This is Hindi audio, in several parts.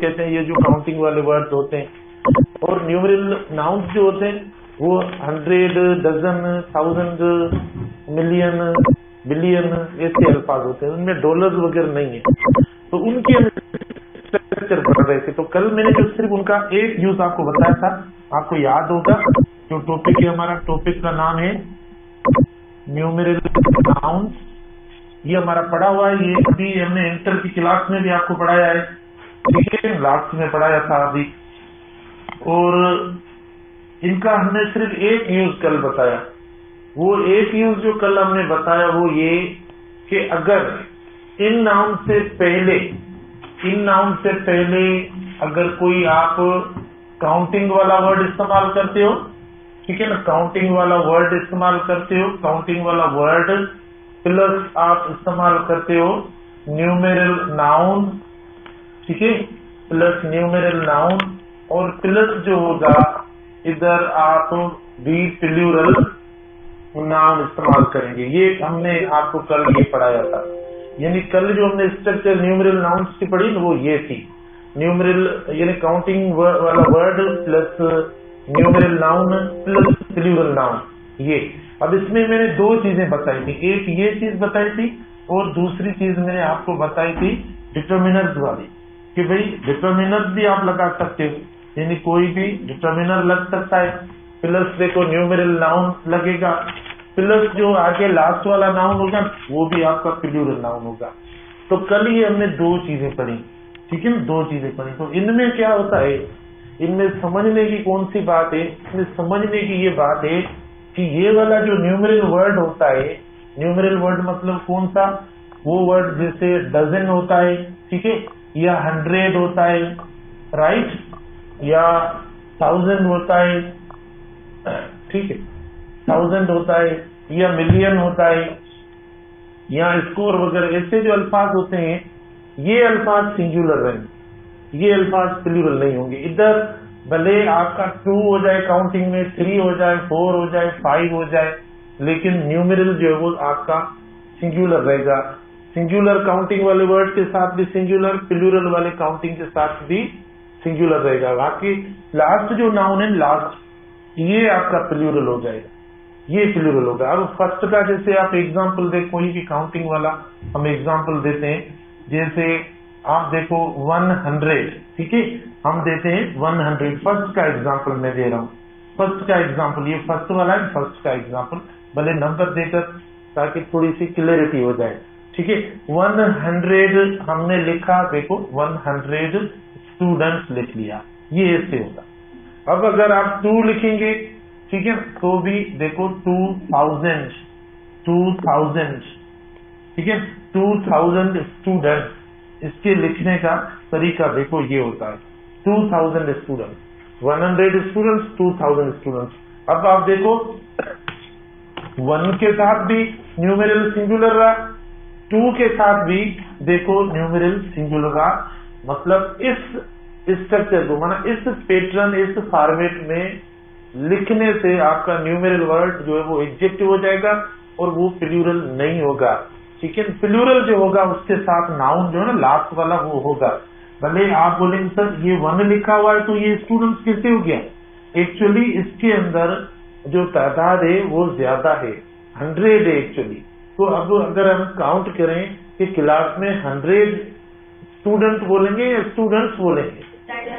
कहते हैं ये जो काउंटिंग वाले वर्ड्स होते हैं, और न्यूमेरल नाउन्स जो होते हैं वो 100, डजन, 1000, मिलियन, बिलियन ऐसे अल्फाज होते हैं, उनमें डॉलर वगैरह नहीं है, तो उनकी हम स्ट्रक्चर पढ़ रहे थे। तो कल मैंने जो सिर्फ उनका एक यूज आपको बताया था, आपको याद होगा, जो टॉपिक है हमारा, टॉपिक का नाम है न्यूमेरल नाउन्स, ये हमारा पढ़ा हुआ है, ये अभी हमने इंटर की क्लास में भी आपको पढ़ाया है, ठीक है, लास्ट में पढ़ाया था अभी। और इनका हमने सिर्फ एक यूज कल बताया, वो एक यूज जो कल हमने बताया वो ये कि अगर इन नाउन से पहले अगर कोई आप काउंटिंग वाला वर्ड इस्तेमाल करते हो, ठीक है ना, काउंटिंग वाला वर्ड इस्तेमाल करते हो, काउंटिंग वाला वर्ड प्लस आप इस्तेमाल करते हो न्यूमेरल नाउन, ठीक है, प्लस न्यूमेरल नाउन, और प्लस जो होगा इधर आप भी प्लूरल नाउन इस्तेमाल करेंगे। ये हमने आपको कल ये पढ़ाया था, यानी कल जो हमने स्ट्रक्चर न्यूमेरल नाउन्स की पढ़ी वो ये थी, न्यूमेरल यानी काउंटिंग वाला word plus numeral noun plus plural noun. ये अब इसमें मैंने दो चीजें बताई थी, एक ये चीज बताई थी और दूसरी चीज मैंने आपको बताई थी डिटर्मिनर्स वाली, कि भाई डिटर्मिनर्स भी आप लगा सकते हो, यानी कोई भी डिटर्मिनर लग सकता है, प्लस देखो न्यूमेरल नाउन लगेगा, प्लस जो आगे लास्ट वाला नाउन होगा वो भी आपका प्लूरल नाउन होगा। तो कल ये हमने दो चीजें पढ़ी, ठीक है ना, दो चीजें पढ़ी। तो इनमें क्या होता है, इनमें समझने की कौन सी बात है, इसमें समझने की ये बात है कि ये वाला जो न्यूमेरल वर्ड होता है, न्यूमेरल वर्ड मतलब कौन सा, वो वर्ड जैसे डजन होता है, ठीक है, या 100 होता है, राइट, या 1000 होता है, ठीक है, 1000 होता है, या मिलियन होता है, या स्कोर वगैरह, ऐसे जो अल्फाज होते हैं ये अल्फाज सिंगुलर रहेंगे, ये अल्फाज प्लूरल नहीं होंगे। इधर भले आपका 2 हो जाए काउंटिंग में, 3 हो जाए, 4 हो जाए, 5 हो जाए, लेकिन न्यूमेरल जो है वो आपका सिंगुलर रहेगा। सिंगुलर काउंटिंग वाले वर्ड के साथ भी सिंगुलर, प्लूरल वाले काउंटिंग के साथ भी सिंगुलर रहेगा। बाकी लास्ट जो नाउन है, लास्ट ये आपका प्लूरल हो जाएगा, ये प्लूरल होगा। अब फर्स्ट का जैसे आप एग्जांपल दे, कोई भी काउंटिंग वाला हम एग्जांपल देते हैं, जैसे आप देखो 100, ठीक है, हम देते हैं 100, फर्स्ट का एग्जांपल मैं दे रहा हूँ, फर्स्ट का एग्जांपल, ये फर्स्ट वाला है, फर्स्ट का एग्जांपल भले नंबर देकर, ताकि थोड़ी सी क्लैरिटी हो जाए, ठीक है। 100 हमने लिखा, देखो 100 स्टूडेंट्स लिख लिया, ये ऐसे होगा। अब अगर आप 2 लिखेंगे, ठीक है, तो भी देखो 2000, ठीक है, 2000 स्टूडेंट्स, इसके लिखने का तरीका देखो ये होता है 2000 स्टूडेंट्स, 100 स्टूडेंट्स, 2000 स्टूडेंट्स। अब आप देखो 1 के साथ भी न्यूमेरल सिंगुलर रहा, 2 के साथ भी देखो न्यूमेरल सिंगुलर रहा, मतलब इस स्ट्रक्चर को, माना इस पैटर्न, इस फॉर्मेट में लिखने से आपका न्यूमेरल वर्ड जो है वो एडजेक्टिव हो जाएगा और वो प्लूरल नहीं होगा, ठीक है। प्लूरल जो होगा उसके साथ नाउन जो है ना लास्ट वाला वो होगा। भले आप बोलेंगे सर ये 1 लिखा हुआ है तो ये स्टूडेंट्स कैसे हो गया, एक्चुअली इसके अंदर जो तादाद है वो ज्यादा है, 100 है एक्चुअली। तो अब अगर हम काउंट करें कि क्लास में 100 स्टूडेंट बोलेंगे या स्टूडेंट्स बोलेंगे,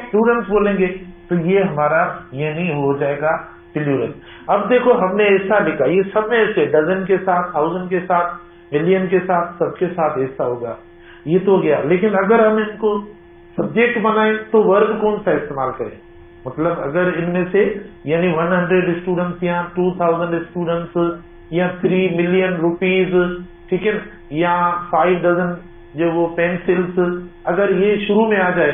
स्टूडेंट्स बोलेंगे, तो ये हमारा ये नहीं हो जाएगा प्लूरल। अब देखो हमने ऐसा लिखा, ये सब में ऐसे डजन के साथ, 1000 के साथ, मिलियन के साथ, सबके साथ ऐसा होगा, ये तो गया। लेकिन अगर हम इनको सब्जेक्ट बनाए तो वर्ब कौन सा इस्तेमाल करें, मतलब अगर इनमें से यानी 100 स्टूडेंट्स या 2000 स्टूडेंट्स या 3 मिलियन रुपीज, ठीक है, या 5 डजन जो वो पेंसिल्स, अगर ये शुरू में आ जाए,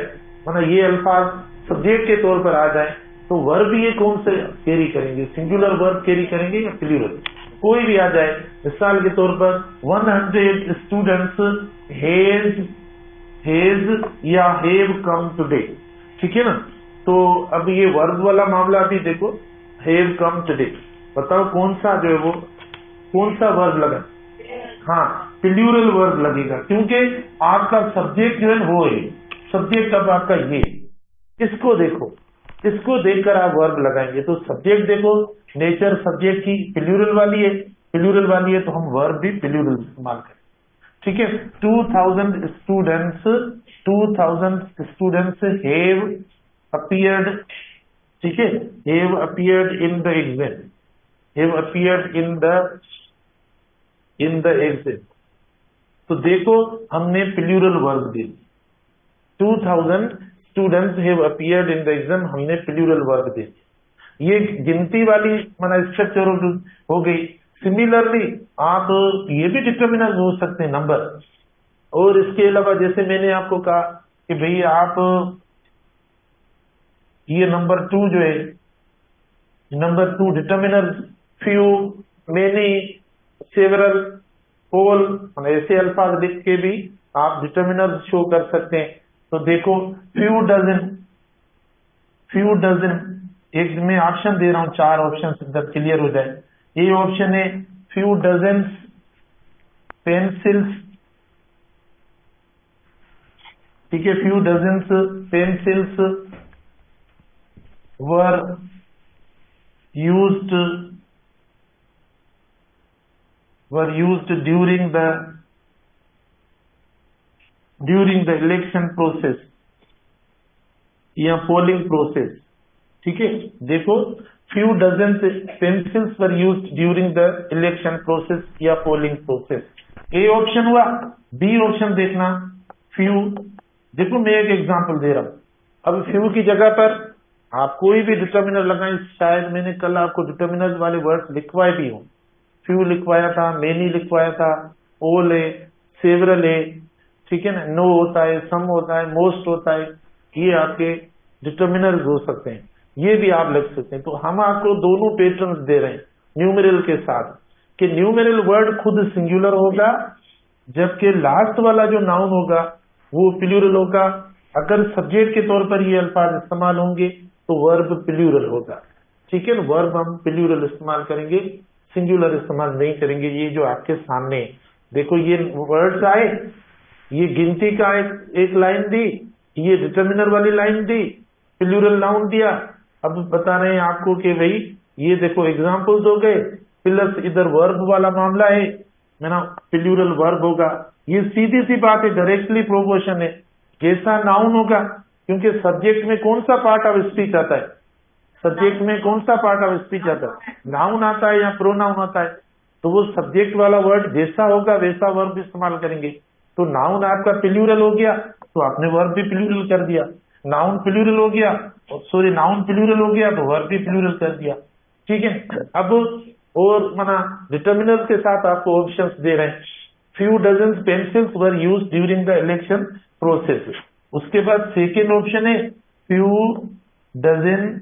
मतलब ये अल्फाज सब्जेक्ट के तौर पर आ जाए, तो वर्ब ये कौन से कैरी करेंगे, सिंगुलर वर्ब कैरी करेंगे या प्लूरल, कोई भी आ जाए। मिसाल के तौर पर 100 स्टूडेंट्स हैज या हैव कम टुडे, ठीक है ना। तो अब ये वर्ब वाला मामला भी देखो, हैव कम टुडे, बताओ कौन सा जो है वो कौन सा वर्ब लगा, हाँ प्लूरल वर्ब लगेगा, क्योंकि आपका सब्जेक्ट जो है वो है, सब्जेक्ट अब आपका ये, इसको देखो, इसको देखकर आप वर्ब लगाएंगे। तो सब्जेक्ट देखो, नेचर सब्जेक्ट की प्लूरल वाली है, प्लूरल वाली है तो हम वर्ब भी प्लूरल इस्तेमाल करें। ठीक है, 2000 स्टूडेंट्स हैव अपीयर्ड, ठीक है, have appeared in the exam, have appeared in the exam. तो देखो हमने प्लूरल वर्ब दी, 2000 students have appeared in the exam, हमने प्लूरल वर्ब दी। ये गिनती वाली माना स्ट्रक्चर हो गई। सिमिलरली आप ये भी डिटर्मिनर हो सकते हैं नंबर। और इसके अलावा जैसे मैंने आपको कहा कि भाई आप ये नंबर 2 जो है, number 2 determiner few, many, several, all, ऐसे अल्फाज लिख के भी आप डिटर्मिनर शो कर सकते हैं। तो देखो फ्यू डजन, एक मैं ऑप्शन दे रहा हूं, 4 ऑप्शन इधर क्लियर हो जाए। ये ऑप्शन है फ्यू डजन पेंसिल्स, ठीक है, few dozen pencils were used during the election process या पोलिंग प्रोसेस। ठीक है, देखो few dozen pencils were used during the election process या पोलिंग प्रोसेस। ए ऑप्शन हुआ। बी ऑप्शन देखना, फ्यू, देखो मैं एक एग्जांपल दे रहा हूं। अब फ्यू की जगह पर आप कोई भी डिटर्मिनर लगाएं, शायद मैंने कल आपको डिटर्मिनर वाले वर्ड लिखवाए भी हों, फ्यू लिखवाया था, मेनी लिखवाया था, ऑल है, सेवरल है, ठीक है ना, नो होता है, सम होता है, मोस्ट होता है, ये आपके डिटर्मिनर्स हो सकते हैं, ये भी आप लिख सकते हैं। तो हम आपको दोनों पैटर्न्स दे रहे हैं न्यूमेरल के साथ, कि न्यूमेरल वर्ड खुद सिंगुलर होगा, जबकि लास्ट वाला जो नाउन होगा वो प्लूरल होगा। अगर सब्जेक्ट के तौर पर ये अल्फाज इस्तेमाल होंगे तो वर्ब प्लूरल होगा। ठीक है ना, वर्ब हम प्लूरल इस्तेमाल करेंगे, सिंगुलर इस्तेमाल नहीं करेंगे। ये जो आपके सामने है, देखो ये वर्ड्स आए, ये गिनती का एक लाइन दी, ये डिटर्मिनर वाली लाइन दी, प्लूरल नाउन दिया। अब बता रहे हैं आपको कि भाई ये देखो एग्जांपल्स हो गए, प्लस इधर वर्ब वाला मामला है ना, प्लूरल वर्ब होगा। ये सीधी सी बात है, डायरेक्टली प्रोपोर्शन है। जैसा नाउन होगा, क्योंकि सब्जेक्ट में कौन सा पार्ट ऑफ स्पीच आता है, सब्जेक्ट में कौन सा पार्ट ऑफ स्पीच आता है, नाउन आता है या प्रोनाउन आता है। तो वो सब्जेक्ट वाला वर्ड जैसा होगा वैसा वर्ब इस्तेमाल करेंगे। तो नाउन आपका प्लूरल हो गया तो आपने वर्ब भी प्लूरल कर दिया, नाउन प्लूरल हो गया, सॉरी नाउन प्लूरल हो गया तो वर्ब भी प्लूरल कर दिया। ठीक है, अब और माना डिटर्मिनर के साथ आपको ऑप्शंस दे रहे हैं, few dozen pencils were used during the election process. उसके बाद सेकेंड ऑप्शन है फ्यू डजन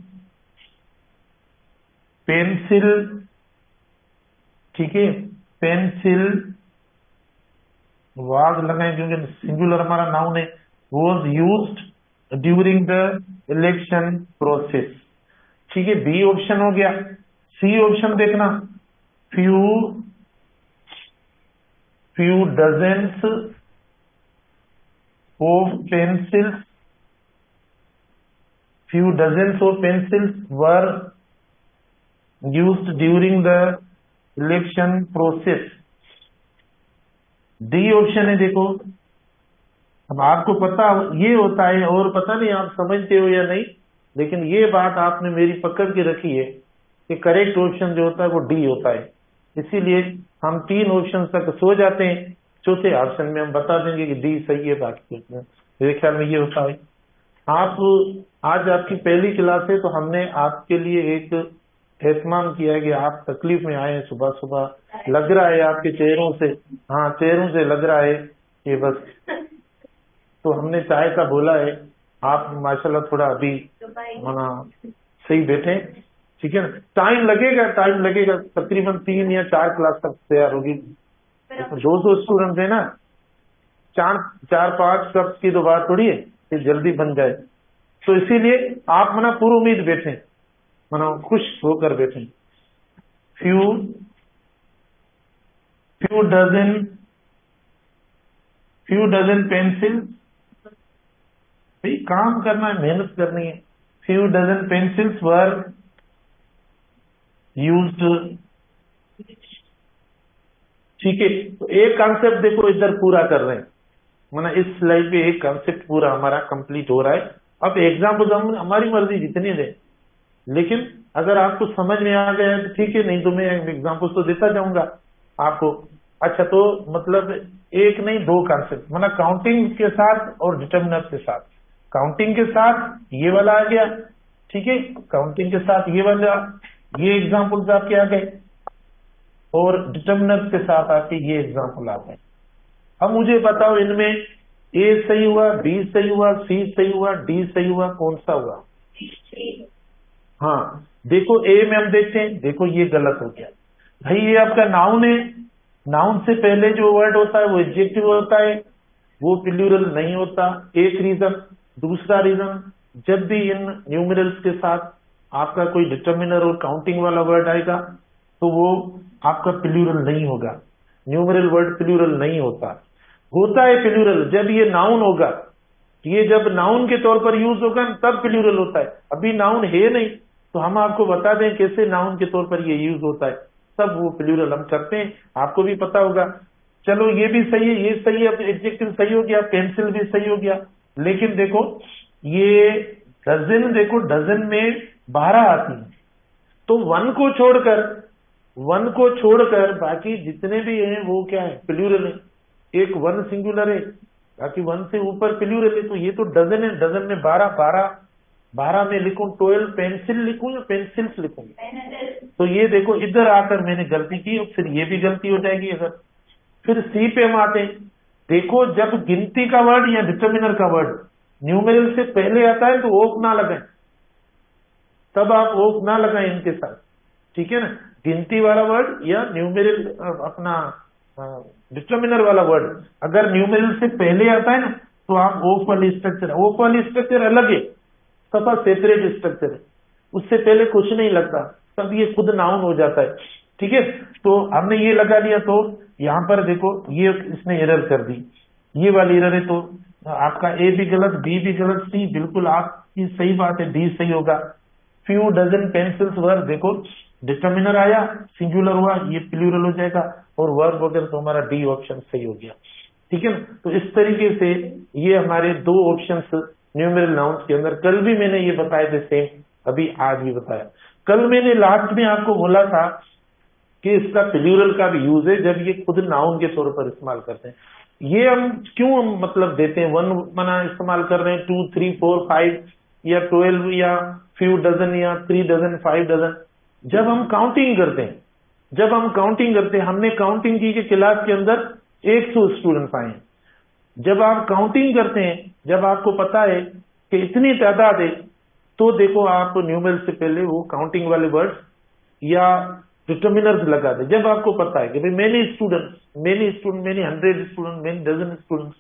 पेंसिल, ठीक है, पेंसिल वाज लगाए क्योंकि सिंगुलर हमारा नाउन है, was used during the election process. ठीक है, बी ऑप्शन हो गया। सी ऑप्शन देखना, few dozens of pencils, few dozens of pencils were used during the election process. D option है, देखो अब आपको पता ये होता है, और पता नहीं आप समझते हो या नहीं, लेकिन ये बात आपने मेरी पकड़ के रखी है कि करेक्ट ऑप्शन जो होता है वो डी होता है। इसीलिए हम 3 ऑप्शन तक सो जाते हैं, चौथे ऑप्शन में हम बता देंगे कि डी सही है, बाकी मेरे ख्याल में ये होता है। आप आज आपकी पहली क्लास है तो हमने आपके लिए एक एहतमाम किया है कि आप तकलीफ में आए हैं सुबह सुबह, लग रहा है आपके चेहरों से, हाँ चेहरों से लग रहा है कि बस, तो हमने चाय का बोला है, आप माशाल्लाह थोड़ा अभी माना सही बैठे, ठीक है ना, टाइम लगेगा तकरीबन 3 या 4 क्लास तक तैयार होगी। 200 स्टूडेंट है ना, 4-5 कप की तो बात थोड़ी है कि जल्दी बन जाए। तो इसीलिए आप मना पूरी उम्मीद बैठे, मना खुश होकर बैठे। फ्यू डजन पेंसिल भाई काम करना है, मेहनत करनी है। Few dozen pencils were used. ठीक है, तो एक कॉन्सेप्ट देखो इधर पूरा कर रहे हैं, माना इस स्लाइड पे एक कॉन्सेप्ट पूरा हमारा कंप्लीट हो रहा है। अब एग्जाम्पल हम हमारी मर्जी जितनी दें, लेकिन अगर आपको समझ में आ गया है तो ठीक है, नहीं तो मैं एग्जाम्पल तो देता जाऊंगा आपको। अच्छा, तो मतलब एक नहीं दो कॉन्सेप्ट, माना काउंटिंग के साथ और डिटर्मिनर के साथ। काउंटिंग के साथ ये वाला आ गया, ठीक है, काउंटिंग के साथ ये वाला, ये एग्जाम्पल्स आपके आ गए, और डिटर्मिनर के साथ आपके ये एग्जाम्पल आ गए। अब मुझे बताओ इनमें ए सही हुआ, बी सही हुआ, सी सही हुआ, डी सही हुआ, कौन सा हुआ? हाँ, देखो ए में हम देखते हैं, देखो ये गलत हो गया भाई। ये आपका नाउन है, नाउन से पहले जो वर्ड होता है वो एडजेक्टिव होता है, वो प्लूरल नहीं होता, एक रीजन। दूसरा रीजन, जब भी इन न्यूमरल्स के साथ आपका कोई डिटर्मिनर और काउंटिंग वाला वर्ड आएगा तो वो आपका प्लूरल नहीं होगा, न्यूमरल वर्ड प्लूरल नहीं होता। होता है प्लूरल जब ये नाउन होगा, ये जब नाउन के तौर पर यूज होगा तब प्लूरल होता है। अभी नाउन है नहीं तो हम आपको बता दें कैसे नाउन के तौर पर ये यूज होता है, तब वो प्लूरल हम करते हैं, आपको भी पता होगा। चलो ये भी सही है, ये सही है, अब एडजेक्टिव सही हो गया, पेंसिल भी सही हो गया। लेकिन देखो ये डजन, देखो डजन में 12 आती है, तो वन को छोड़कर बाकी जितने भी हैं वो क्या है? प्लूरल है। एक वन सिंगुलर है, बाकी वन से ऊपर प्लूरल है। तो ये तो डजन है, डजन में 12 में लिखूं 12 पेंसिल लिखूं या पेंसिल्स लिखूं? तो ये देखो इधर आकर मैंने गलती की, और फिर ये भी गलती हो जाएगी अगर। फिर सी पे हम आते हैं, देखो जब गिनती का वर्ड या डिटर्मिनर का वर्ड न्यूमेरल से पहले आता है तो ओक ना लगाएं, तब आप ओक ना लगाएं इनके साथ, ठीक है ना। गिनती वाला वर्ड या न्यूमेरल अपना डिटर्मिनर वाला वर्ड अगर न्यूमेरल से पहले आता है ना तो आप ओक वाली स्ट्रक्चर, ओक वाली स्ट्रक्चर अलग है, सफा सेपरेट स्ट्रक्चर है, उससे पहले कुछ नहीं लगता, तब ये खुद नाउन हो जाता है, ठीक है। तो हमने ये लगा लिया, तो यहाँ पर देखो ये इसने एरर कर दी, ये वाली एरर है, तो आपका ए भी गलत, बी भी गलत, सी बिल्कुल आपकी सही बात है, डी सही होगा। फ्यू डजन पेंसिल्स वर, देखो डिटर्मिनर आया, सिंगुलर हुआ, ये प्लूरल हो जाएगा, और वर्ब वगैरह तो हमारा डी ऑप्शन सही हो गया, ठीक है ना। तो इस तरीके से ये हमारे दो ऑप्शंस न्यूमेरल नाउन्स के अंदर, कल भी मैंने ये बताए थे सेम, अभी आज भी बताया। कल मैंने लास्ट में आपको बोला था कि इसका प्लूरल का भी यूज है जब ये खुद नाउन के तौर पर इस्तेमाल करते हैं। ये हम क्यों मतलब देते हैं, वन मना इस्तेमाल कर रहे हैं, 2, 3, 4, 5 या 12 या फ्यू डजन या 3 डजन 5 डजन, जब हम काउंटिंग करते हैं, हमने काउंटिंग की कि क्लास के अंदर 100 स्टूडेंट्स आए हैं। जब आप काउंटिंग करते हैं, जब आपको पता है कि इतनी तादाद है, तो देखो आप न्यूमेरल से पहले वो काउंटिंग वाले वर्ड्स या डिटर्मिनर्स लगा दे। जब आपको पता है कि भाई many students, many 100 student, many dozen students,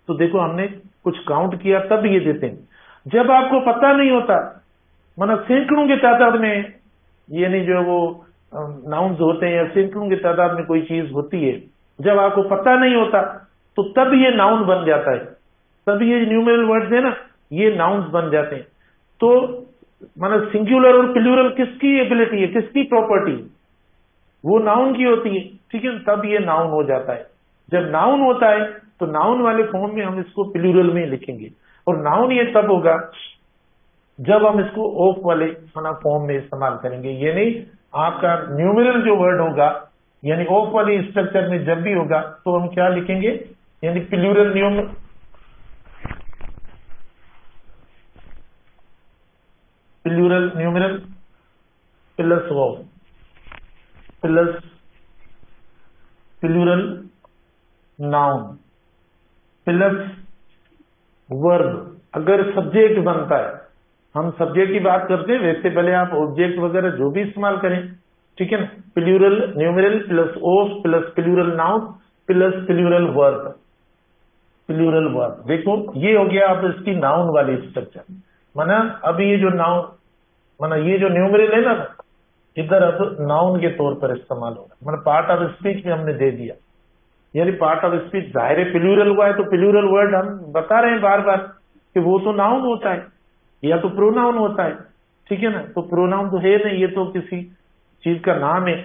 तो देखो हमने कुछ काउंट किया, तब ये देते हैं। जब आपको पता नहीं होता, मतलब सैकड़ों की तादाद में, ये नहीं जो वो नाउन्स होते हैं या सैकड़ों की तादाद में कोई चीज होती है, जब आपको पता नहीं होता तो तब ये नाउन बन जाता है, तब ये न्यूमेरल वर्ड्स है ना, ये नाउन्स बन जाते हैं। तो मतलब सिंगुलर और प्लूरल किसकी एबिलिटी है, किसकी प्रॉपर्टी? वो नाउन की होती है, ठीक है, तब ये नाउन हो जाता है। जब नाउन होता है तो नाउन वाले फॉर्म में हम इसको प्लूरल में लिखेंगे, और नाउन ये तब होगा जब हम इसको ऑफ वाले फॉर्म में इस्तेमाल करेंगे। ये नहीं आपका न्यूमेरल जो वर्ड होगा यानी ऑफ वाली स्ट्रक्चर में जब भी होगा तो हम क्या लिखेंगे, यानी plural numeral plus verb plus plural noun plus verb. अगर सब्जेक्ट बनता है, हम सब्जेक्ट की बात करते हैं, वैसे भले आप ऑब्जेक्ट वगैरह जो भी इस्तेमाल करें, ठीक है ना। Plural numeral plus of plus plural noun plus plural verb, देखो ये हो गया अब इसकी नाउन वाली स्ट्रक्चर। माना अब ये जो नाउन, माना ये जो न्यूमेरल है ना, इधर अब नाउन के तौर पर इस्तेमाल होगा, मतलब पार्ट ऑफ स्पीच में हमने दे दिया, यानी पार्ट ऑफ स्पीच जाहिर है प्लूरल हुआ है, तो प्लूरल वर्ड हम बता रहे हैं बार बार, कि वो तो नाउन होता है या तो प्रोनाउन होता है, ठीक है ना। तो प्रोनाउन तो है नहीं, ये तो किसी चीज का नाम है।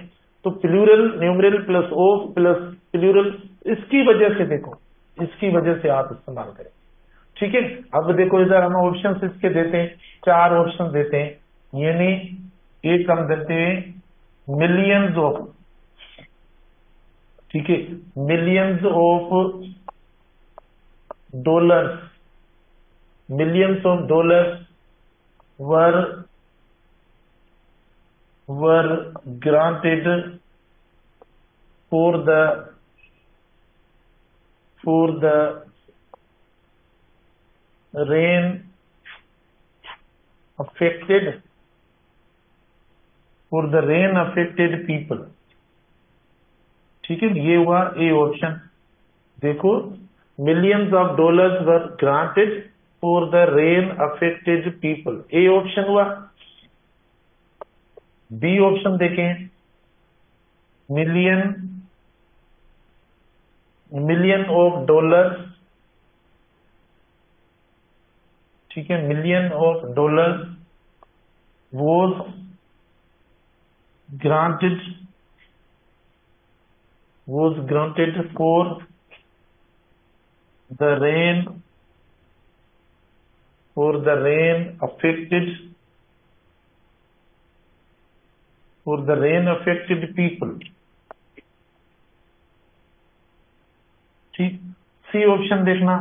तो plural numeral plus of plus plural, इसकी वजह से देखो, इसकी वजह से आप इस्तेमाल करें, ठीक है। अब देखो इधर हम ऑप्शन इसके देते हैं, 4 ऑप्शन देते हैं, यानी एक हम देते हैं मिलियंस ऑफ, ठीक है, millions of dollars, millions of dollars were granted for the rain affected people, ठीक है। ये हुआ ए ऑप्शन। देखो millions of dollars were granted for the rain affected people, A option हुआ। बी ऑप्शन देखें, मिलियन ऑफ डॉलर्स, ठीक है, million of dollars was granted for the rain affected people, ठीक। सी ऑप्शन देखना,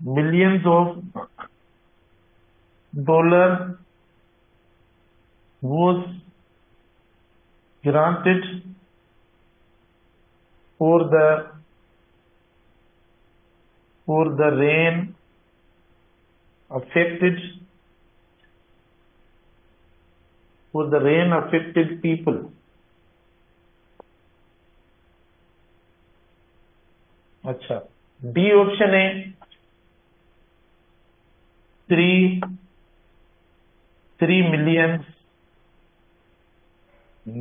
millions of dollar was granted for the rain affected people, अच्छा। डी ऑप्शन है 3 मिलियन।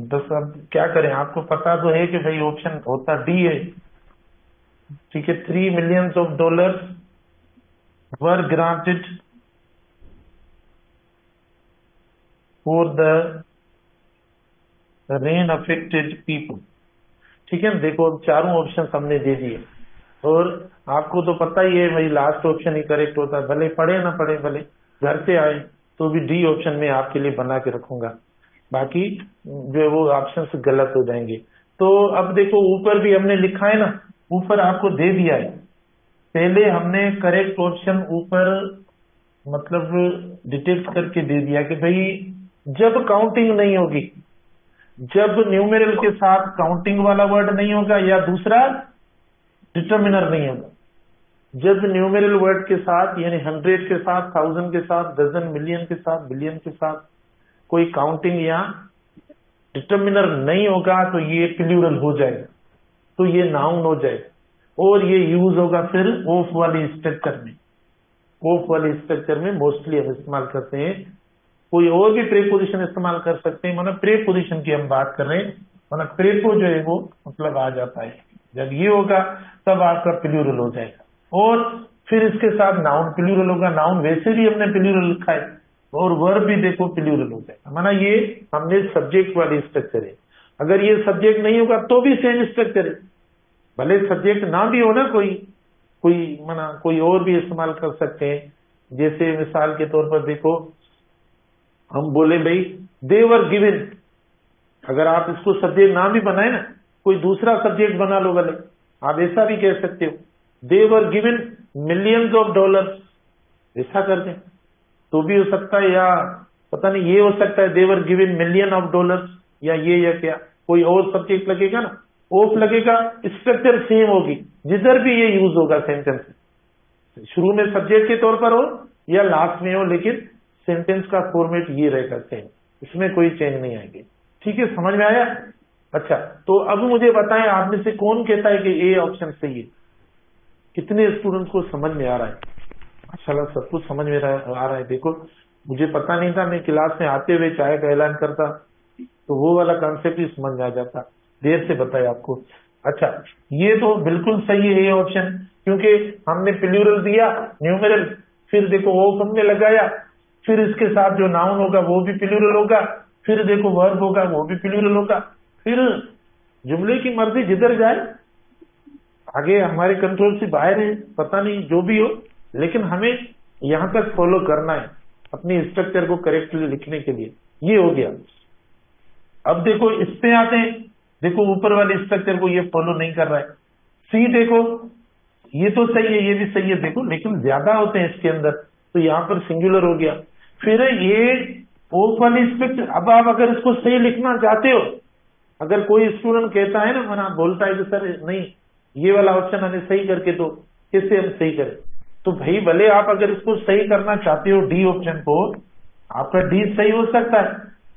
बस अब क्या करें, आपको पता तो है कि भाई ऑप्शन होता डी है, ठीक है। 3 millions of dollars were granted for the rain affected people, ठीक है। देखो अब चारों ऑप्शन हमने दे दिए, और आपको तो पता ही है भाई लास्ट ऑप्शन ही करेक्ट होता है, भले पढ़े ना पढ़े, भले घर से आए तो भी डी ऑप्शन में आपके लिए बना के रखूंगा, बाकी जो है वो ऑप्शन गलत हो जाएंगे। तो अब देखो ऊपर भी हमने लिखा है ना, ऊपर आपको दे दिया है, पहले हमने करेक्ट ऑप्शन ऊपर मतलब डिटेक्ट करके दे दिया कि भाई जब काउंटिंग नहीं होगी, जब न्यूमेरल के साथ काउंटिंग वाला वर्ड नहीं होगा या दूसरा डिटर्मिनर नहीं होगा, जब न्यूमेरल वर्ड के साथ यानी 100 के साथ, 1000 के साथ, डजन, मिलियन के साथ, बिलियन के साथ कोई काउंटिंग या डिटर्मिनर नहीं होगा तो ये प्लूरल हो जाएगा, तो ये नाउन हो जाएगा, और ये यूज होगा फिर ऑफ वाली स्ट्रक्चर में। ऑफ वाले स्ट्रक्चर में मोस्टली हम इस्तेमाल करते हैं, कोई और भी प्रीपोजिशन इस्तेमाल कर सकते हैं, मतलब प्रीपोजिशन की हम बात कर रहे हैं, मतलब प्रीपो जो है वो मतलब आ जाता है, जब ये होगा तब आपका प्लूरल हो जाएगा, और फिर इसके साथ नाउन प्लूरल होगा। नाउन वैसे भी हमने प्लूरल लिखा है, और वर्ब भी देखो प्लूरल हो जाएगा, माना ये हमने सब्जेक्ट वाली स्ट्रक्चर है। अगर ये सब्जेक्ट नहीं होगा तो भी सेम स्ट्रक्चर है, भले सब्जेक्ट ना भी हो ना, कोई माना कोई और भी इस्तेमाल कर सकते हैं। जैसे मिसाल के तौर पर देखो हम बोले भाई दे वर गिवन, अगर आप इसको सब्जेक्ट ना भी बनाए ना, कोई दूसरा सब्जेक्ट बना लो, भले आप ऐसा भी कह सकते हो, they were given millions of dollars, ऐसा कर दें तो भी हो सकता है, या पता नहीं ये हो सकता है they were given million of dollars, या ये या क्या कोई और सब्जेक्ट लगेगा ना, ऑफ लगेगा, स्ट्रक्चर सेम होगी, जिधर भी ये यूज होगा सेंटेंस, शुरू में सब्जेक्ट के तौर पर हो या लास्ट में हो, लेकिन सेंटेंस का फॉर्मेट ये रहेगा सेम, इसमें कोई चेंज नहीं आएगी। ठीक है, समझ में आया? अच्छा, तो अब मुझे बताएं आप में से कौन कहता है कि ए ऑप्शन सही है? कितने स्टूडेंट्स को समझ में आ रहा है? माशाल्लाह सब कुछ समझ में आ रहा है। देखो मुझे पता नहीं था, मैं क्लास में आते हुए चाय का ऐलान करता तो वो वाला कॉन्सेप्ट ही समझ में आ जाता, देर से बताया आपको। अच्छा, ये तो बिल्कुल सही है ये ऑप्शन, क्योंकि हमने प्लूरल दिया न्यूमेरल, फिर देखो वो हमने लगाया, फिर इसके साथ जो नाउन होगा वो भी प्लूरल होगा, फिर देखो वर्ब होगा वो भी प्लूरल होगा, फिर जुमले की मर्जी जिधर जाए, आगे हमारे कंट्रोल से बाहर है, पता नहीं जो भी हो, लेकिन हमें यहां तक फॉलो करना है अपनी स्ट्रक्चर को करेक्टली लिखने के लिए। ये हो गया। अब देखो इस पे आते हैं, देखो ऊपर वाले स्ट्रक्चर को ये फॉलो नहीं कर रहा है। सी देखो, ये तो सही है, ये भी सही है देखो, लेकिन ज्यादा होते हैं इसके अंदर, तो यहाँ पर सिंगुलर हो गया। फिर ये ओ वाली स्ट्रक्चर, अब आप अगर इसको सही लिखना चाहते हो, अगर कोई स्टूडेंट कहता है ना, मना बोलता है कि सर नहीं ये वाला ऑप्शन हमें सही करके दो, कैसे हम सही करें, तो भाई भले आप अगर इसको सही करना चाहते हो डी ऑप्शन को, आपका डी सही हो सकता है।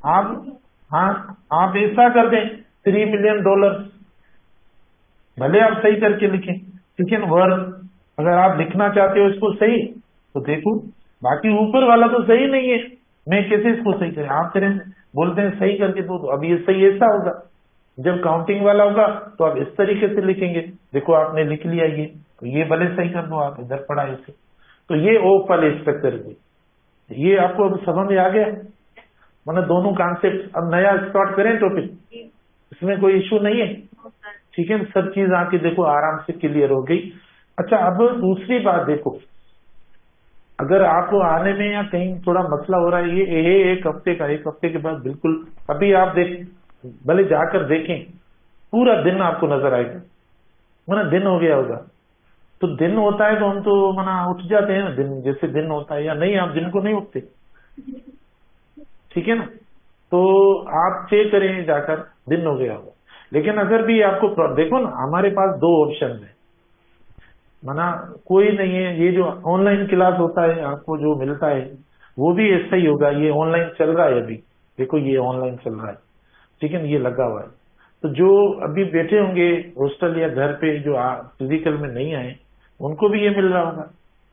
आप, हाँ, आप ऐसा कर दें $3 मिलियन, भले आप सही करके लिखें, लेकिन वर्ब अगर आप लिखना चाहते हो इसको सही, तो देखो बाकी ऊपर वाला तो सही नहीं है, मैं कैसे इसको सही करें, आप करें बोलते हैं सही करके दो, तो अब ये सही ऐसा होगा, जब काउंटिंग वाला होगा तो आप इस तरीके से लिखेंगे। देखो आपने लिख लिया ये, तो ये भले सही कर दो, आप इधर पढ़ा इसे, तो ये ओफ वाले स्ट्रक्चर है। ये आपको अब समझ में आ गया, मतलब दोनों कॉन्सेप्ट। अब नया स्टार्ट करें टॉपिक, इसमें कोई इश्यू नहीं है, ठीक है, सब चीज आके देखो आराम से क्लियर हो गई। अच्छा, अब दूसरी बात देखो, अगर आपको आने में या कहीं थोड़ा मसला हो रहा है, ये एक हफ्ते का, एक हफ्ते के बाद बिल्कुल, अभी आप देख भले जाकर देखें, पूरा दिन आपको नजर आएगा, मना दिन हो गया होगा, तो दिन होता है तो हम तो मना उठ जाते हैं ना, दिन जैसे दिन होता है, या नहीं आप दिन को नहीं उठते, ठीक है ना, तो आप चेक करें जाकर, दिन हो गया होगा। लेकिन अगर भी आपको देखो ना, हमारे पास दो ऑप्शन है, माना कोई नहीं है, ये जो ऑनलाइन क्लास होता है आपको जो मिलता है वो भी ऐसा ही होगा, ये ऑनलाइन चल रहा है अभी, देखो ये ऑनलाइन चल रहा है, ठीक है ना, ये लगा हुआ है, तो जो अभी बैठे होंगे हॉस्टल या घर पे जो फिजिकल में नहीं आए, उनको भी ये मिल रहा होगा।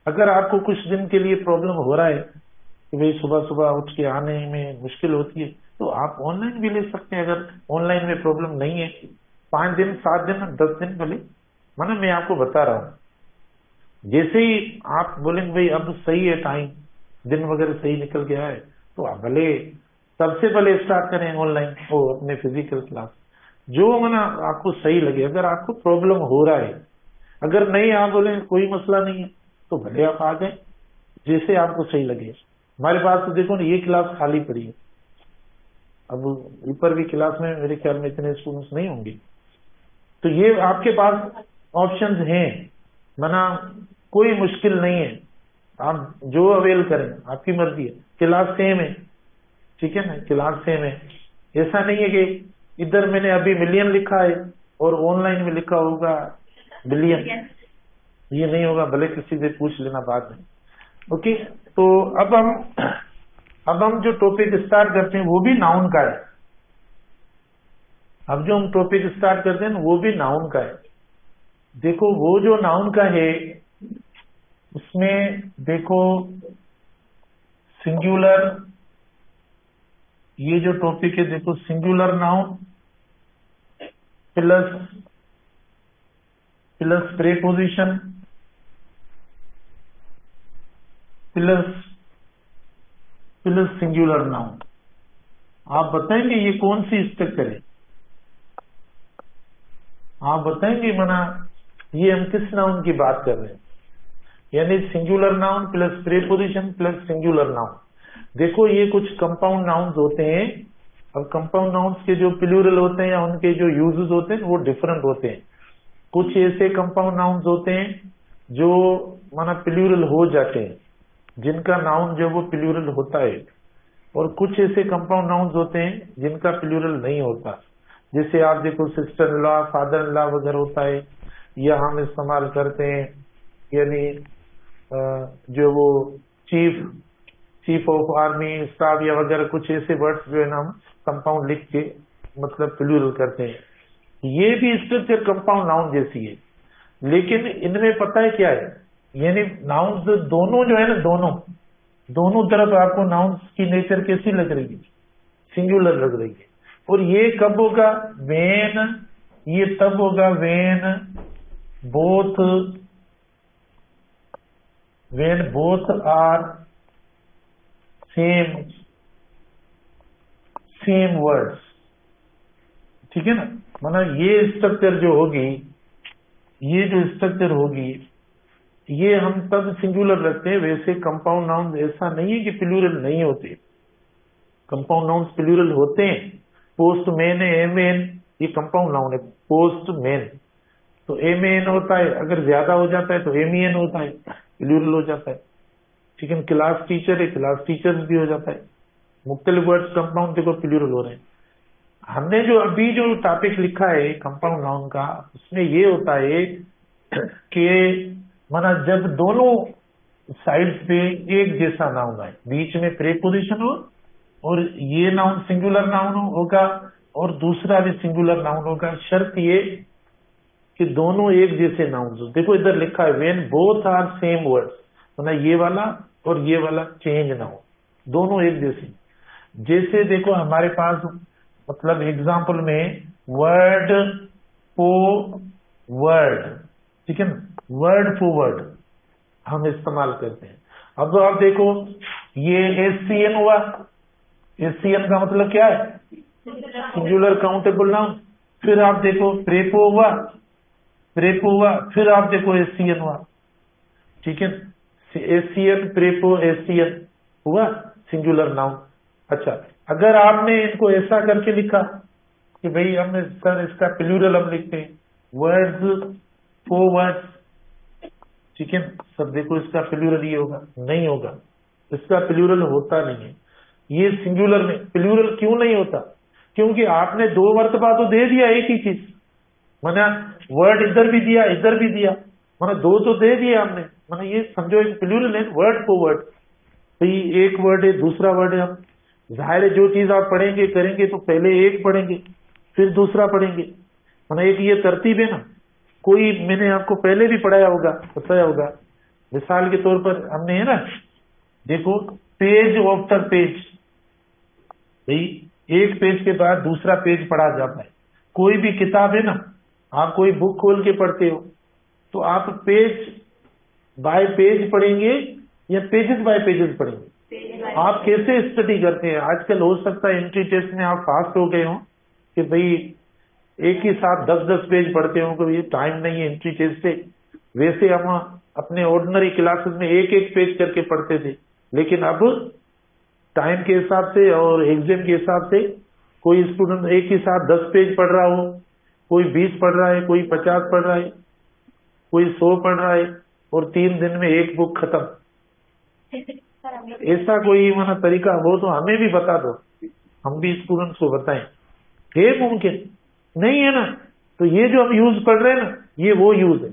अगर आपको कुछ दिन के लिए प्रॉब्लम हो रहा है कि भाई सुबह सुबह उठ के आने में मुश्किल होती है, तो आप ऑनलाइन भी ले सकते हैं, अगर ऑनलाइन में प्रॉब्लम नहीं है, 5 दिन 7 दिन 10 दिन भले, माना मैं आपको बता रहा हूँ, जैसे ही आप बोलेंगे भाई अब सही है टाइम, दिन वगैरह सही निकल गया है, तो आप भले सबसे पहले स्टार्ट करें ऑनलाइन और अपने फिजिकल क्लास, जो माना आपको सही लगे। अगर आपको प्रॉब्लम हो रहा है, अगर नहीं आप बोले कोई मसला नहीं है, तो भले आप आ जाए, जैसे आपको सही लगे। हमारे पास तो देखो ना ये क्लास खाली पड़ी है, अब ऊपर की क्लास में मेरे ख्याल में इतने स्टूडेंट्स नहीं होंगे, तो ये आपके पास ऑप्शंस हैं, मना कोई मुश्किल नहीं है, आप जो अवेल करें, आपकी मर्जी है, क्लास सेम है, ठीक है ना, क्लास सेम है, ऐसा नहीं है कि इधर मैंने अभी मिलियन लिखा है और ऑनलाइन में लिखा होगा बिलियन, ये नहीं होगा, भले किसी से पूछ लेना बाद में। ओके, तो अब हम जो टॉपिक स्टार्ट करते हैं वो भी नाउन का है, अब जो हम टॉपिक स्टार्ट करते हैं वो भी नाउन का है। देखो वो जो नाउन का है उसमें देखो सिंगुलर, ये जो टॉपिक है देखो singular noun plus preposition plus singular noun. आप बताएंगे ये कौन सी स्ट्रक्चर है, आप बताएंगे, मना ये हम किस नाउन की बात कर रहे हैं, यानी singular noun plus preposition plus singular noun. देखो ये कुछ कंपाउंड नाउन्स होते हैं, अब कंपाउंड नाउन्स के जो प्लूरल होते हैं या उनके जो यूजेस होते हैं वो डिफरेंट होते हैं। कुछ ऐसे कंपाउंड नाउन्स होते हैं जो माना प्लूरल हो जाते हैं, जिनका नाउन जो वो प्लूरल होता है, और कुछ ऐसे कंपाउंड नाउन्स होते हैं जिनका प्लूरल नहीं होता, जैसे आप देखो sister in law, father in law वगैरह होता है, या हम इस्तेमाल करते हैं, यानी जो वो चीफ ऑफ आर्मी स्टाफ या वगैरह कुछ ऐसे वर्ड्स जो है ना हम कंपाउंड लिख के मतलब प्लूरल करते हैं, ये भी स्ट्रक्चर कंपाउंड नाउन जैसी है, लेकिन इनमें पता है क्या है, यानी नाउन्स दोनों जो है ना, दोनों तरफ आपको नाउन्स की नेचर कैसी लग रही है, सिंगुलर लग रही है। और ये कब होगा, वेन ये तब होगा when both are same words, ठीक है ना। मतलब ये स्ट्रक्चर जो होगी, ये जो स्ट्रक्चर होगी, ये हम तब सिंगुलर रखते हैं। वैसे कंपाउंड नाउन ऐसा नहीं है कि प्लूरल नहीं होते, कंपाउंड नाउन प्लूरल होते हैं। पोस्ट मैन है, एमेन, ये कंपाउंड नाउन है। पोस्ट मैन तो एमेन होता है, अगर ज्यादा हो जाता है तो एमियन होता है, प्लूरल हो जाता है, ठीक है। क्लास टीचर है, क्लास टीचर्स भी हो जाता है। मुख्तलिफ वर्ड्स कंपाउंड देखो प्लूरल हो रहे हैं। हमने जो अभी जो टॉपिक लिखा है कंपाउंड नाउन का, उसमें ये होता है कि माना जब दोनों साइड्स पे एक जैसा नाउन है, बीच में प्रीपोजिशन हो और ये नाउन सिंगुलर नाउन होगा और दूसरा भी सिंगुलर नाउन होगा। शर्त ये कि दोनों एक जैसे नाउन हो। देखो इधर लिखा है when both are same words, मतलब ये वाला और ये वाला चेंज ना हो, दोनों एक जैसे। जैसे देखो हमारे पास मतलब एग्जाम्पल में वर्ड पो वर्ड, ठीक है ना, वर्ड पो वर्ड हम इस्तेमाल करते हैं। अब आप देखो ये एससीएन हुआ, एससीएन का मतलब क्या है, सिंगुलर काउंटेबल नाउन। फिर आप देखो प्रेपो हुआ, फिर आप देखो एससीएन हुआ, ठीक है। एससीएन प्रेपो एससीएन हुआ सिंगुलर नाउन। अच्छा, अगर आपने इनको ऐसा करके लिखा कि भाई हमने सर इसका प्लूरल हम लिखते हैं वर्ड्स फो वर्ड्स, ठीक है, सब देखो इसका प्लूरल ये होगा, नहीं होगा, इसका प्लूरल होता नहीं है। ये सिंगुलर में प्लूरल क्यों नहीं होता, क्योंकि आपने दो मर्तबा तो दे दिया एक ही चीज, माना वर्ड इधर भी दिया इधर भी दिया, माना दो तो दे दिया हमने, माना ये समझो एक प्लूरल है वर्ड फो वर्ड। तो ये एक वर्ड है दूसरा वर्ड है, हम जाहिर है जो चीज आप पढ़ेंगे करेंगे तो पहले एक पढ़ेंगे फिर दूसरा पढ़ेंगे, माना एक ये तरतीब है ना। कोई मैंने आपको पहले भी पढ़ाया होगा, बताया होगा, मिसाल के तौर पर हमने है ना, देखो पेज आफ्टर पेज, भाई एक पेज के बाद दूसरा पेज पढ़ा जाता है। कोई भी किताब है ना, आप कोई बुक खोल के पढ़ते हो तो आप पेज बाय पेज पढ़ेंगे या पेजेस बाय पेजेस पढ़ेंगे, आप कैसे स्टडी करते हैं। आजकल हो सकता है एंट्री टेस्ट में आप फास्ट हो गए हो कि भाई एक ही साथ 10-10 पेज पढ़ते हो, कभी टाइम नहीं है एंट्री टेस्ट से। वैसे हम अपने ऑर्डिनरी क्लासेस में एक एक पेज करके पढ़ते थे, लेकिन अब टाइम के हिसाब से और एग्जाम के हिसाब से कोई स्टूडेंट एक ही साथ 10 पेज पढ़ रहा हो, कोई 20 पढ़ रहा है, कोई 50 पढ़ रहा है, कोई 100 पढ़ रहा है, और 3 दिन में एक बुक खत्म। ऐसा कोई माना तरीका हो तो हमें भी बता दो, हम भी स्टूडेंट्स को बताएं। है मुमकिन नहीं है ना। तो ये जो हम यूज पढ़ रहे हैं ना, ये वो यूज है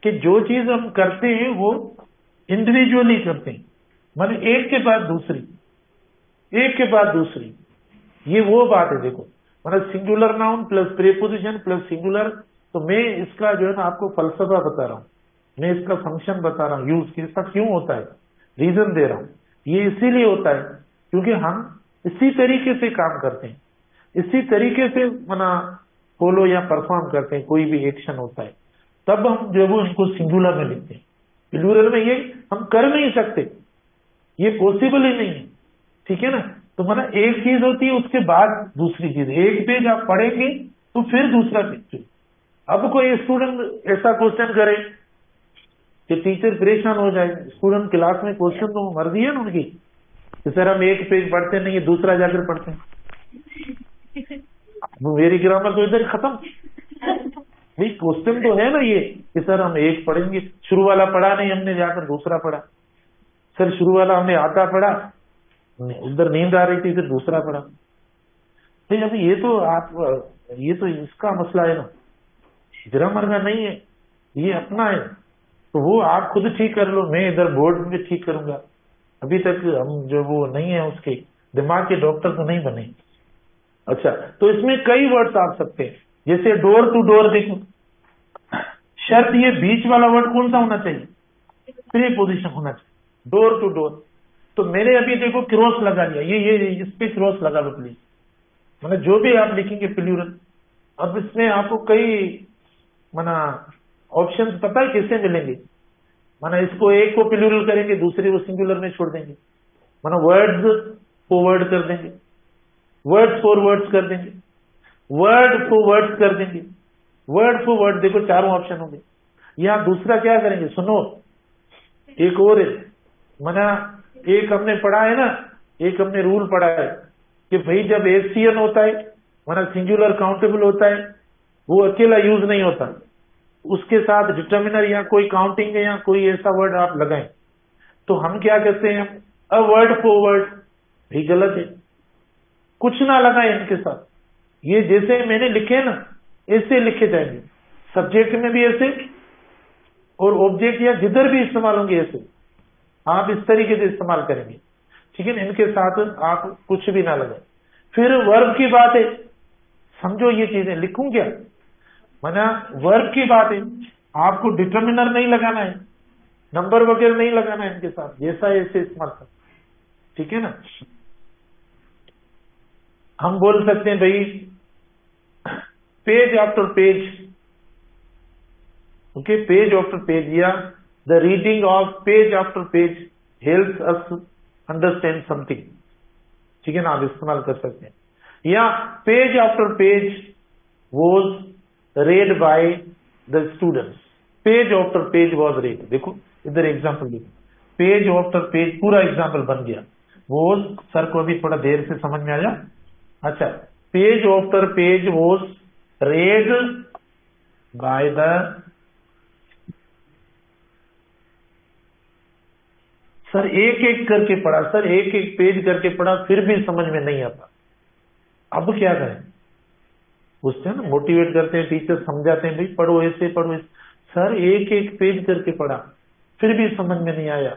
कि जो चीज हम करते हैं वो इंडिविजुअली करते हैं, माने एक के बाद दूसरी, एक के बाद दूसरी, ये वो बात है। देखो मतलब singular noun plus preposition plus singular, तो मैं इसका जो है ना आपको फलसफा बता रहा हूँ, मैं इसका फंक्शन बता रहा हूँ, यूज कैसा क्यों होता है, रीजन दे रहा हूँ। ये इसीलिए होता है क्योंकि हम इसी तरीके से काम करते हैं, इसी तरीके से मना फॉलो या परफॉर्म करते हैं, कोई भी एक्शन होता है तब हम जो वो इनको सिंगुलर में लिखते हैं। प्लूरल में ये हम कर नहीं सकते, ये पॉसिबल ही नहीं है, ठीक है ना। तो माना एक चीज होती है उसके बाद दूसरी चीज, एक पेज आप पढ़ेंगे तो फिर दूसरा पेज। अब कोई स्टूडेंट ऐसा क्वेश्चन करे कि टीचर परेशान हो जाए, स्टूडेंट क्लास में क्वेश्चन तो मर्जी है ना उनकी कि सर हम एक पेज पढ़ते नहीं है दूसरा जाकर पढ़ते हैं, मेरी ग्रामर तो इधर खत्म। भाई क्वेश्चन तो है ना ये कि सर हम एक पढ़ेंगे, शुरू वाला पढ़ा नहीं हमने जाकर दूसरा पढ़ा, सर शुरू वाला हमने आधा पढ़ा, उधर नींद आ रही थी फिर दूसरा पढ़ा। भाई अभी ये तो आप ये तो इसका मसला है ना, ग्रामर का नहीं है, ये अपना है। तो वो आप खुद ठीक कर लो, मैं इधर बोर्ड में ठीक करूंगा। अभी तक हम जो वो नहीं है उसके दिमाग के डॉक्टर तो नहीं बने। अच्छा, तो इसमें कई वर्ड्स आ सकते हैं, जैसे डोर टू डोर। देखो शर्त ये बीच वाला वर्ड कौन सा होना चाहिए, प्रीपोजिशन होना चाहिए, डोर टू डोर। तो मैंने अभी देखो क्रॉस लगा लिया, ये इस पे क्रॉस लगा लो प्लीज, मतलब जो भी आप लिखेंगे प्लूरल अब इसमें आपको कई माना ऑप्शंस पता है किससे मिलेंगे। माना इसको एक को प्लूरल करेंगे, दूसरे को सिंगुलर में छोड़ देंगे। माना वर्ड्स फॉरवर्ड कर देंगे, वर्ड्स फॉरवर्ड्स कर देंगे, वर्ड फॉरवर्ड्स कर देंगे, वर्ड फॉरवर्ड। देखो चारों ऑप्शन होंगे। यहाँ दूसरा क्या करेंगे, सुनो एक और है। माना एक हमने पढ़ा है ना, एक हमने रूल पढ़ा है कि भाई जब एससीएन होता है, माना सिंगुलर काउंटेबल होता है, वो अकेला यूज नहीं होता, उसके साथ डिटर्मिनर या कोई काउंटिंग या कोई ऐसा वर्ड आप लगाएं। तो हम क्या कहते हैं, अ वर्ड फॉरवर्ड भी गलत है, कुछ ना लगाएं इनके साथ। ये जैसे मैंने लिखे ना ऐसे लिखे जाएंगे, सब्जेक्ट में भी ऐसे और ऑब्जेक्ट या जिधर भी इस्तेमाल होंगे ऐसे, आप इस तरीके से इस्तेमाल करेंगे, ठीक है ना। इनके साथ आप कुछ भी ना लगाएं। फिर वर्ब की बात है, समझो ये चीजें लिखूं क्या, माना वर्ब की बात है, आपको डिटर्मिनर नहीं लगाना है, नंबर वगैरह नहीं लगाना है इनके साथ, जैसा ऐसे इस्तेमाल कर, ठीक है ना। हम बोल सकते हैं भाई page after page, okay, page after page, या the reading of page after page helps us understand something, ठीक है ना, आप इस्तेमाल कर सकते हैं। या page after page was read by the students, page after page was read. देखो इधर एग्जाम्पल देखो, पेज आफ्टर पेज पूरा एग्जाम्पल बन गया। वॉज सर को अभी थोड़ा देर से समझ में आया। अच्छा, page after page was read by the, sir एक एक करके पढ़ा, सर एक एक पेज करके पढ़ा, फिर भी समझ में नहीं आता, अब क्या करें। पूछते हैं ना, मोटिवेट करते हैं टीचर, समझाते हैं भाई पढ़ो ऐसे पढ़ो ऐसे। सर एक एक पेज करके पढ़ा फिर भी समझ में नहीं आया।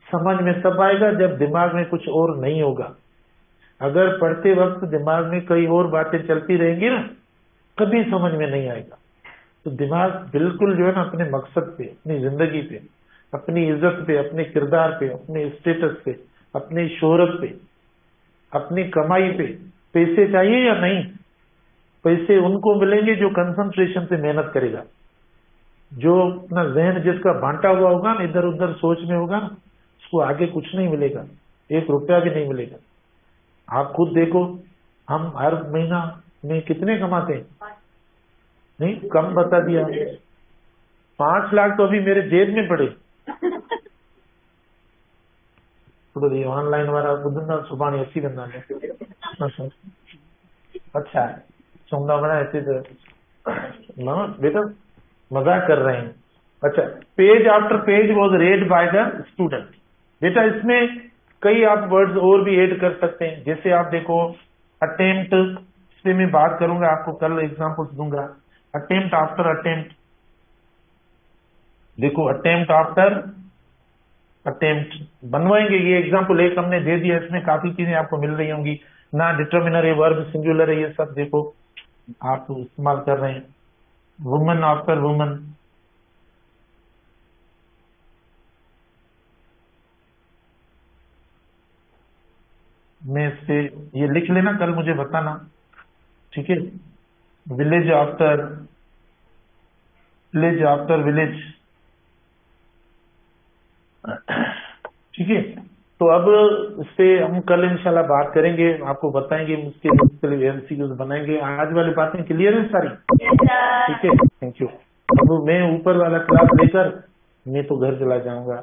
समझ में तब आएगा जब दिमाग में कुछ और नहीं होगा। अगर पढ़ते वक्त दिमाग में कई और बातें चलती रहेंगी ना, कभी समझ में नहीं आएगा। तो दिमाग बिल्कुल जो है ना अपने मकसद पे, अपनी जिंदगी पे, अपनी इज्जत पे, अपने किरदार पे, अपने स्टेटस पे, अपनी शोहरत पे, अपनी कमाई पे, पैसे चाहिए या नहीं, पैसे उनको मिलेंगे जो कंसंट्रेशन से मेहनत करेगा। जो अपना जहन जिसका बांटा हुआ होगा ना, इधर उधर सोच में होगा ना, उसको आगे कुछ नहीं मिलेगा, एक रुपया भी नहीं मिलेगा। आप खुद देखो, हम हर महीना में कितने कमाते हैं, नहीं कम बता दिया, 5 लाख तो अभी मेरे जेब में पड़े। ऑनलाइन वाला बुधन सुबह अच्छी बंदा है। अच्छा चौंगा बड़ा ऐसे बेटा मजाक कर रहे हैं। अच्छा, page after page was read by the student. बेटा इसमें कई आप वर्ड्स और भी ऐड कर सकते हैं। जैसे आप देखो अटेम्प्ट, इस पे मैं बात करूंगा, आपको कल एग्जांपल्स दूंगा। अटेम्प्ट आफ्टर अटेम्प्ट, देखो अटेम्प्ट आफ्टर अटेम्प्ट बनवाएंगे। ये एग्जांपल एक हमने दे दिया, इसमें काफी चीजें आपको मिल रही होंगी ना, डिटर्मिनर है, वर्ब सिंगुलर है, ये सब देखो आप इस्तेमाल कर रहे हैं। वुमन आफ्टर वुमन, में से ये लिख लेना, कल मुझे बताना, ठीक है। विलेज आफ्टर विलेज, ठीक है। तो अब इस पे हम कल इंशाल्लाह बात करेंगे, आपको बताएंगे, उसके लिए एमसीक्यूज बनाएंगे। आज वाली बातें क्लियर है सारी, ठीक है, थैंक यू। अब मैं ऊपर वाला क्लास लेकर मैं तो घर चला जाऊंगा।